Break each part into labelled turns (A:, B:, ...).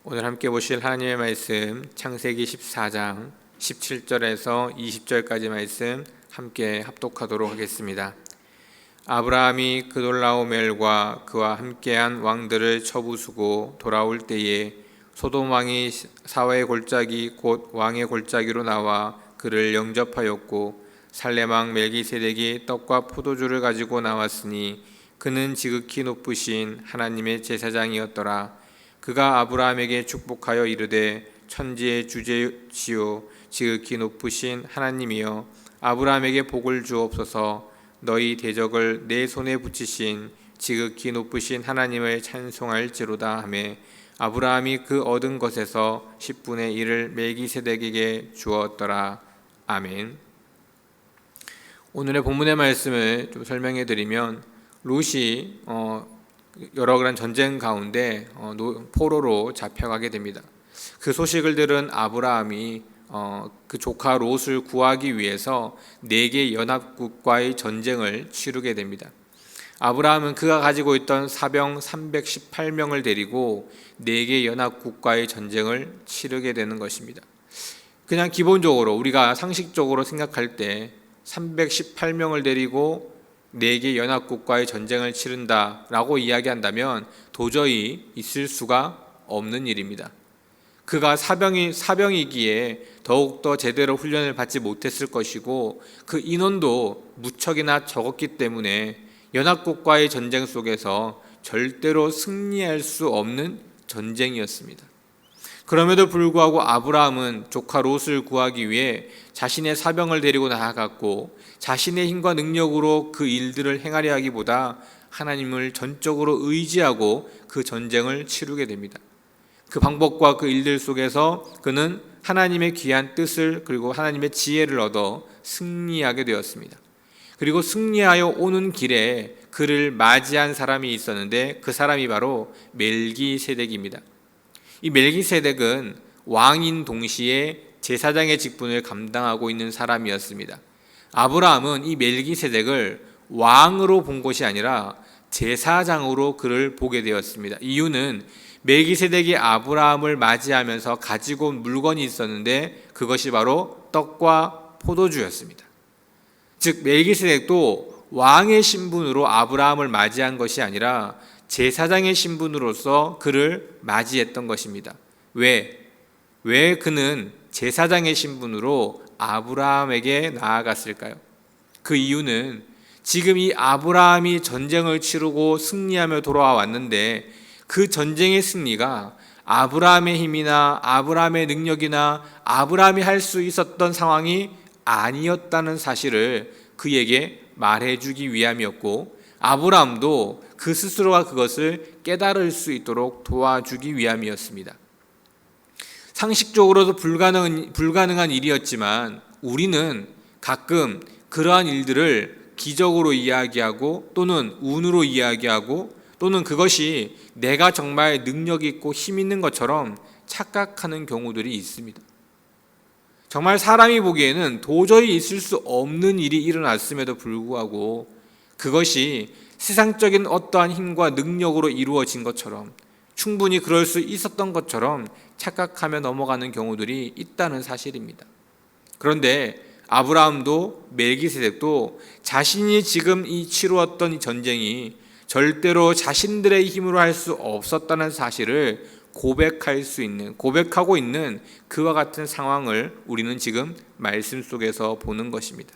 A: 오늘 함께 보실 하나님의 말씀 창세기 14장 17절에서 20절까지 말씀 함께 합독하도록 하겠습니다. 아브라함이 그돌라오멜과 그와 함께한 왕들을 쳐부수고 돌아올 때에 소돔 왕이 사와의 골짜기 곧 왕의 골짜기로 나와 그를 영접하였고 살렘 왕 멜기세덱이 떡과 포도주를 가지고 나왔으니 그는 지극히 높으신 하나님의 제사장이었더라. 그가 아브라함에게 축복하여 이르되 천지의 주제시오 지극히 높으신 하나님이여 아브라함에게 복을 주옵소서. 너희 대적을 내 손에 붙이신 지극히 높으신 하나님을 찬송할지로다 하며 아브라함이 그 얻은 것에서 10분의 1을 멜기세덱에게 주었더라. 아멘. 오늘의 본문의 말씀을 좀 설명해 드리면 롯이 여러 그런 전쟁 가운데 포로로 잡혀가게 됩니다. 그 소식을 들은 아브라함이 그 조카 롯을 구하기 위해서 4개 연합국과의 전쟁을 치르게 됩니다. 아브라함은 그가 가지고 있던 사병 318명을 데리고 4개 연합국과의 전쟁을 치르게 되는 것입니다. 그냥 기본적으로 우리가 상식적으로 생각할 때 318명을 데리고 4개 연합국과의 전쟁을 치른다라고 이야기한다면 도저히 있을 수가 없는 일입니다. 그가 사병이기에 더욱더 제대로 훈련을 받지 못했을 것이고 그 인원도 무척이나 적었기 때문에 연합국과의 전쟁 속에서 절대로 승리할 수 없는 전쟁이었습니다. 그럼에도 불구하고 아브라함은 조카 롯을 구하기 위해 자신의 사병을 데리고 나아갔고 자신의 힘과 능력으로 그 일들을 행하려 하기보다 하나님을 전적으로 의지하고 그 전쟁을 치르게 됩니다. 그 방법과 그 일들 속에서 그는 하나님의 귀한 뜻을 그리고 하나님의 지혜를 얻어 승리하게 되었습니다. 그리고 승리하여 오는 길에 그를 맞이한 사람이 있었는데 그 사람이 바로 멜기세덱입니다. 이 멜기세덱은 왕인 동시에 제사장의 직분을 감당하고 있는 사람이었습니다. 아브라함은 이 멜기세덱을 왕으로 본 것이 아니라 제사장으로 그를 보게 되었습니다. 이유는 멜기세덱이 아브라함을 맞이하면서 가지고 온 물건이 있었는데 그것이 바로 떡과 포도주였습니다. 즉 멜기세덱도 왕의 신분으로 아브라함을 맞이한 것이 아니라 제사장의 신분으로서 그를 맞이했던 것입니다. 왜 그는 제사장의 신분으로 아브라함에게 나아갔을까요? 그 이유는 지금 이 아브라함이 전쟁을 치르고 승리하며 돌아왔는데 그 전쟁의 승리가 아브라함의 힘이나 아브라함의 능력이나 아브라함이 할 수 있었던 상황이 아니었다는 사실을 그에게 말해주기 위함이었고 아브라함도 그 스스로가 그것을 깨달을 수 있도록 도와주기 위함이었습니다. 상식적으로도 불가능한 일이었지만 우리는 가끔 그러한 일들을 기적으로 이야기하고 또는 운으로 이야기하고 또는 그것이 내가 정말 능력 있고 힘 있는 것처럼 착각하는 경우들이 있습니다. 정말 사람이 보기에는 도저히 있을 수 없는 일이 일어났음에도 불구하고 그것이 세상적인 어떠한 힘과 능력으로 이루어진 것처럼 충분히 그럴 수 있었던 것처럼 착각하며 넘어가는 경우들이 있다는 사실입니다. 그런데 아브라함도 멜기세덱도 자신이 지금 치루었던 이 전쟁이 절대로 자신들의 힘으로 할 수 없었다는 사실을 고백하고 있는 그와 같은 상황을 우리는 지금 말씀 속에서 보는 것입니다.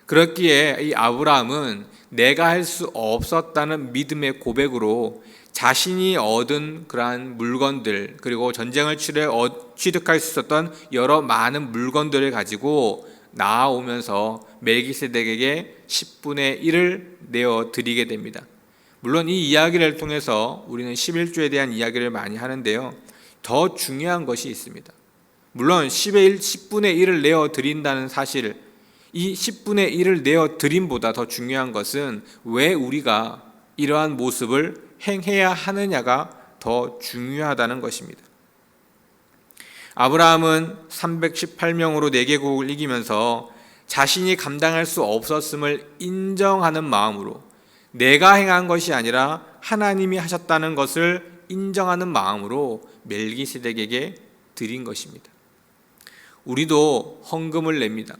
A: 그렇기에 이 아브라함은 내가 할 수 없었다는 믿음의 고백으로 자신이 얻은 그러한 물건들 그리고 전쟁을 취득할 수 있었던 여러 많은 물건들을 가지고 나아오면서 멜기세덱에게 10분의 1을 내어 드리게 됩니다. 물론 이 이야기를 통해서 우리는 11조에 대한 이야기를 많이 하는데요. 더 중요한 것이 있습니다. 물론 10분의 1을 내어 드린다는 사실, 이 10분의 1을 내어 드림보다 더 중요한 것은 왜 우리가 이러한 모습을 행해야 하느냐가 더 중요하다는 것입니다. 아브라함은 318명으로 4개국을 이기면서 자신이 감당할 수 없었음을 인정하는 마음으로 내가 행한 것이 아니라 하나님이 하셨다는 것을 인정하는 마음으로 멜기세덱에게 드린 것입니다. 우리도 헌금을 냅니다.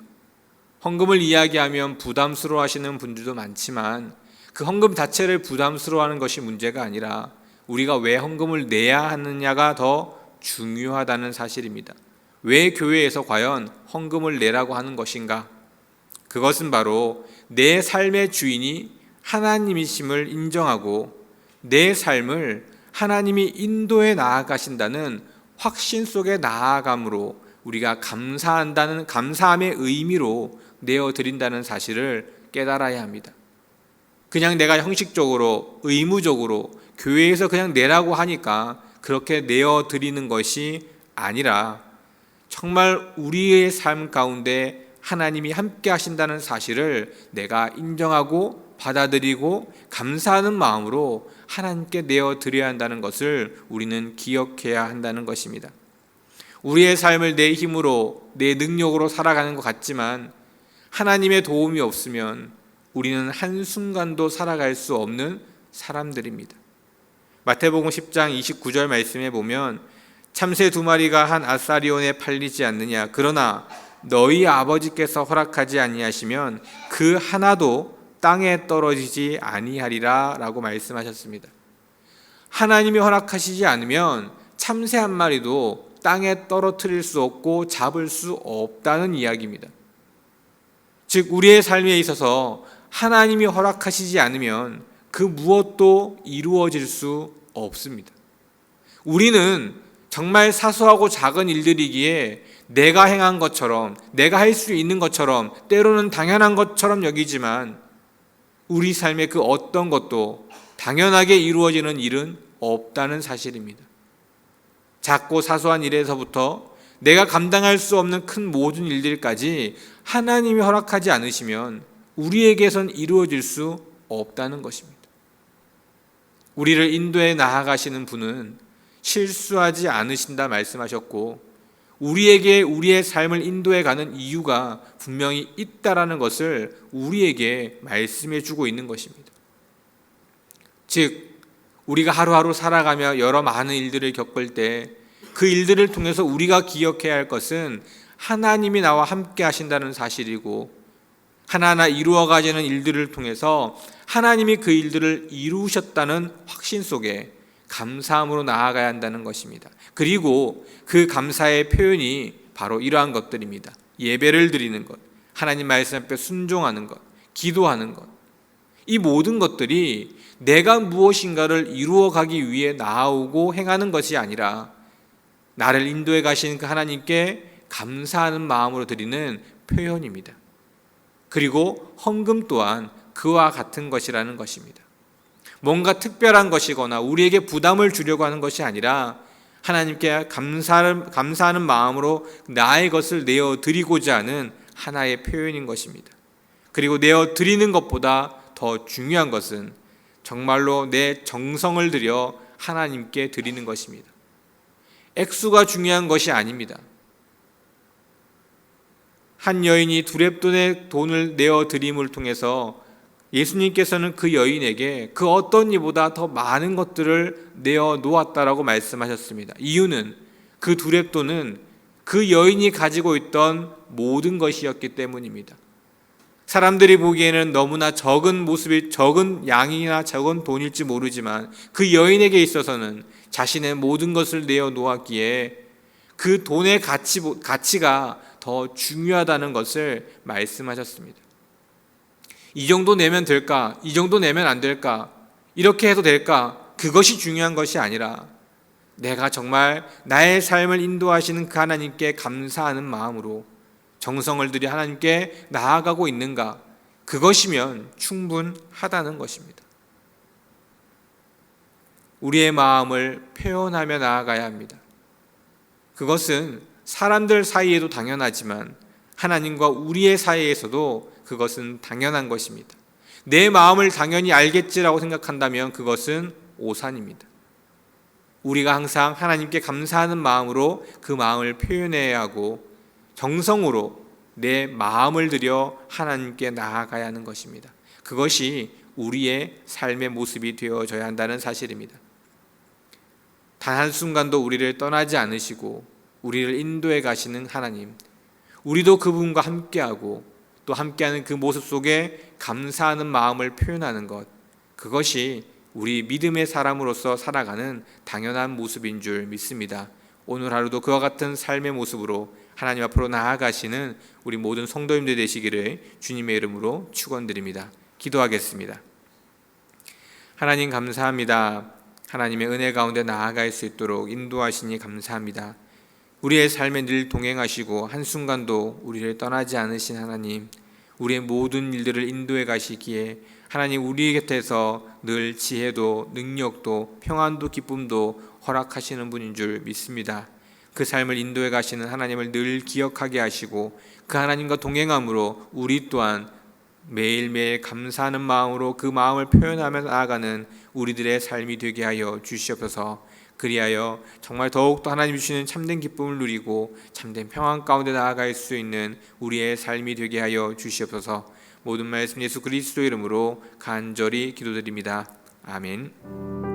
A: 헌금을 이야기하면 부담스러워 하시는 분들도 많지만 그 헌금 자체를 부담스러워하는 것이 문제가 아니라 우리가 왜 헌금을 내야 하느냐가 더 중요하다는 사실입니다. 왜 교회에서 과연 헌금을 내라고 하는 것인가? 그것은 바로 내 삶의 주인이 하나님이심을 인정하고 내 삶을 하나님이 인도해 나아가신다는 확신 속에 나아감으로 우리가 감사한다는 감사함의 의미로 내어드린다는 사실을 깨달아야 합니다. 그냥 내가 형식적으로 의무적으로 교회에서 그냥 내라고 하니까 그렇게 내어드리는 것이 아니라 정말 우리의 삶 가운데 하나님이 함께 하신다는 사실을 내가 인정하고 받아들이고 감사하는 마음으로 하나님께 내어드려야 한다는 것을 우리는 기억해야 한다는 것입니다. 우리의 삶을 내 힘으로 내 능력으로 살아가는 것 같지만 하나님의 도움이 없으면 우리는 한순간도 살아갈 수 없는 사람들입니다. 마태복음 10장 29절 말씀에 보면 참새 2마리가 한 아사리온에 팔리지 않느냐 그러나 너희 아버지께서 허락하지 아니하시면 그 하나도 땅에 떨어지지 아니하리라 라고 말씀하셨습니다. 하나님이 허락하시지 않으면 참새 한 마리도 땅에 떨어뜨릴 수 없고 잡을 수 없다는 이야기입니다. 즉 우리의 삶에 있어서 하나님이 허락하시지 않으면 그 무엇도 이루어질 수 없습니다. 우리는 정말 사소하고 작은 일들이기에 내가 행한 것처럼 내가 할 수 있는 것처럼 때로는 당연한 것처럼 여기지만 우리 삶의 그 어떤 것도 당연하게 이루어지는 일은 없다는 사실입니다. 작고 사소한 일에서부터 내가 감당할 수 없는 큰 모든 일들까지 하나님이 허락하지 않으시면 우리에게선 이루어질 수 없다는 것입니다. 우리를 인도해 나아가시는 분은 실수하지 않으신다 말씀하셨고 우리에게 우리의 삶을 인도해 가는 이유가 분명히 있다라는 것을 우리에게 말씀해 주고 있는 것입니다. 즉 우리가 하루하루 살아가며 여러 많은 일들을 겪을 때 그 일들을 통해서 우리가 기억해야 할 것은 하나님이 나와 함께 하신다는 사실이고 하나하나 이루어가지는 일들을 통해서 하나님이 그 일들을 이루셨다는 확신 속에 감사함으로 나아가야 한다는 것입니다. 그리고 그 감사의 표현이 바로 이러한 것들입니다. 예배를 드리는 것, 하나님 말씀 앞에 순종하는 것, 기도하는 것. 이 모든 것들이 내가 무엇인가를 이루어가기 위해 나아오고 행하는 것이 아니라 나를 인도해 가신 그 하나님께 감사하는 마음으로 드리는 표현입니다. 그리고 헌금 또한 그와 같은 것이라는 것입니다. 뭔가 특별한 것이거나 우리에게 부담을 주려고 하는 것이 아니라 하나님께 감사하는 마음으로 나의 것을 내어드리고자 하는 하나의 표현인 것입니다. 그리고 내어드리는 것보다 더 중요한 것은 정말로 내 정성을 들여 하나님께 드리는 것입니다. 액수가 중요한 것이 아닙니다. 한 여인이 두렙돈의 돈을 내어드림을 통해서 예수님께서는 그 여인에게 그 어떤 이보다 더 많은 것들을 내어놓았다라고 말씀하셨습니다. 이유는 그 두렙돈은 그 여인이 가지고 있던 모든 것이었기 때문입니다. 사람들이 보기에는 너무나 적은 모습이 적은 양이나 적은 돈일지 모르지만 그 여인에게 있어서는 자신의 모든 것을 내어놓았기에 그 돈의 가치가 더 중요하다는 것을 말씀하셨습니다. 이 정도 내면 될까? 이 정도 내면 안 될까? 이렇게 해도 될까? 그것이 중요한 것이 아니라 내가 정말 나의 삶을 인도하시는 그 하나님께 감사하는 마음으로 정성을 들여 하나님께 나아가고 있는가? 그것이면 충분하다는 것입니다. 우리의 마음을 표현하며 나아가야 합니다. 그것은 사람들 사이에도 당연하지만 하나님과 우리의 사이에서도 그것은 당연한 것입니다. 내 마음을 당연히 알겠지라고 생각한다면 그것은 오산입니다. 우리가 항상 하나님께 감사하는 마음으로 그 마음을 표현해야 하고 정성으로 내 마음을 들여 하나님께 나아가야 하는 것입니다. 그것이 우리의 삶의 모습이 되어져야 한다는 사실입니다. 단 한순간도 우리를 떠나지 않으시고 우리를 인도해 가시는 하나님, 우리도 그분과 함께하고 또 함께하는 그 모습 속에 감사하는 마음을 표현하는 것, 그것이 우리 믿음의 사람으로서 살아가는 당연한 모습인 줄 믿습니다. 오늘 하루도 그와 같은 삶의 모습으로 하나님 앞으로 나아가시는 우리 모든 성도님들 되시기를 주님의 이름으로 축원드립니다. 기도하겠습니다. 하나님 감사합니다. 하나님의 은혜 가운데 나아갈 수 있도록 인도하시니 감사합니다. 우리의 삶에 늘 동행하시고 한순간도 우리를 떠나지 않으신 하나님, 우리의 모든 일들을 인도해 가시기에 하나님 우리 곁에서 늘 지혜도 능력도 평안도 기쁨도 허락하시는 분인 줄 믿습니다. 그 삶을 인도해 가시는 하나님을 늘 기억하게 하시고 그 하나님과 동행함으로 우리 또한 매일매일 감사하는 마음으로 그 마음을 표현하며 나아가는 우리들의 삶이 되게 하여 주시옵소서. 그리하여 정말 더욱더 하나님 주시는 참된 기쁨을 누리고 참된 평안 가운데 나아갈 수 있는 우리의 삶이 되게 하여 주시옵소서. 모든 말씀 예수 그리스도 이름으로 간절히 기도드립니다. 아멘.